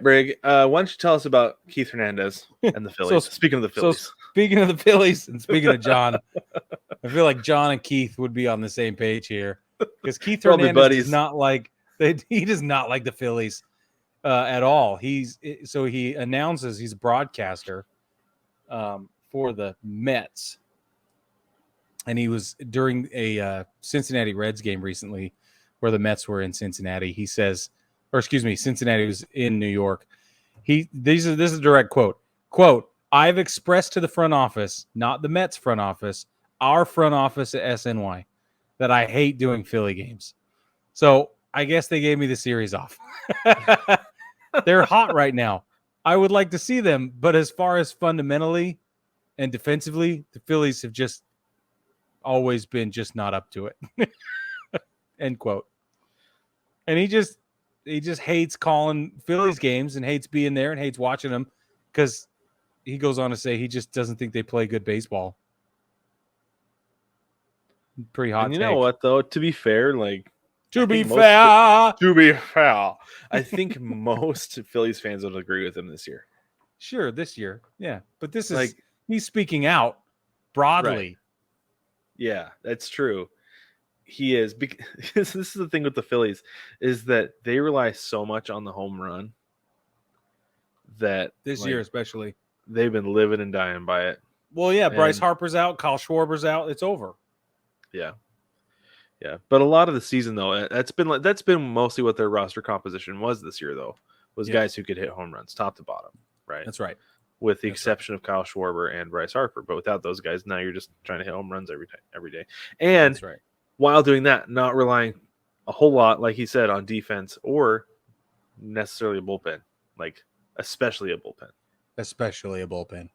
Brig, why don't you tell us about Keith Hernandez and the Phillies? Speaking of the Phillies. Speaking of the Phillies and speaking of John, I feel like John and Keith would be on the same page here because Keith Hernandez does not like he does not like the Phillies at all. He announces he's a broadcaster for the Mets, and he was during a Cincinnati Reds game recently where the Mets were in Cincinnati. He says, Cincinnati was in New York. This is a direct quote. Quote, I've expressed to the front office, not the Mets front office, our front office at SNY, that I hate doing Philly games. So I guess they gave me the series off. They're hot right now. I would like to see them, but as far as fundamentally and defensively, the Phillies have just always been just not up to it. End quote. And he just hates calling Phillies games and hates being there and hates watching them because he goes on to say he just doesn't think they play good baseball. Pretty hot. And you know what, though? To be fair, I think most Phillies fans would agree with him this year. Sure, this year, yeah. But this is he's speaking out broadly. Right. Yeah, that's true. He is, because this is the thing with the Phillies, is that they rely so much on the home run that this year especially they've been living and dying by it. Well, yeah, Bryce Harper's out, Kyle Schwarber's out, it's over. Yeah. But a lot of the season, though, that's been mostly what their roster composition was this year, though, was guys who could hit home runs top to bottom, right? That's right. With the exception of Kyle Schwarber and Bryce Harper, but without those guys, now you're just trying to hit home runs every day. And that's right. While doing that, not relying a whole lot, like he said, on defense or necessarily a bullpen, especially a bullpen. Especially a bullpen.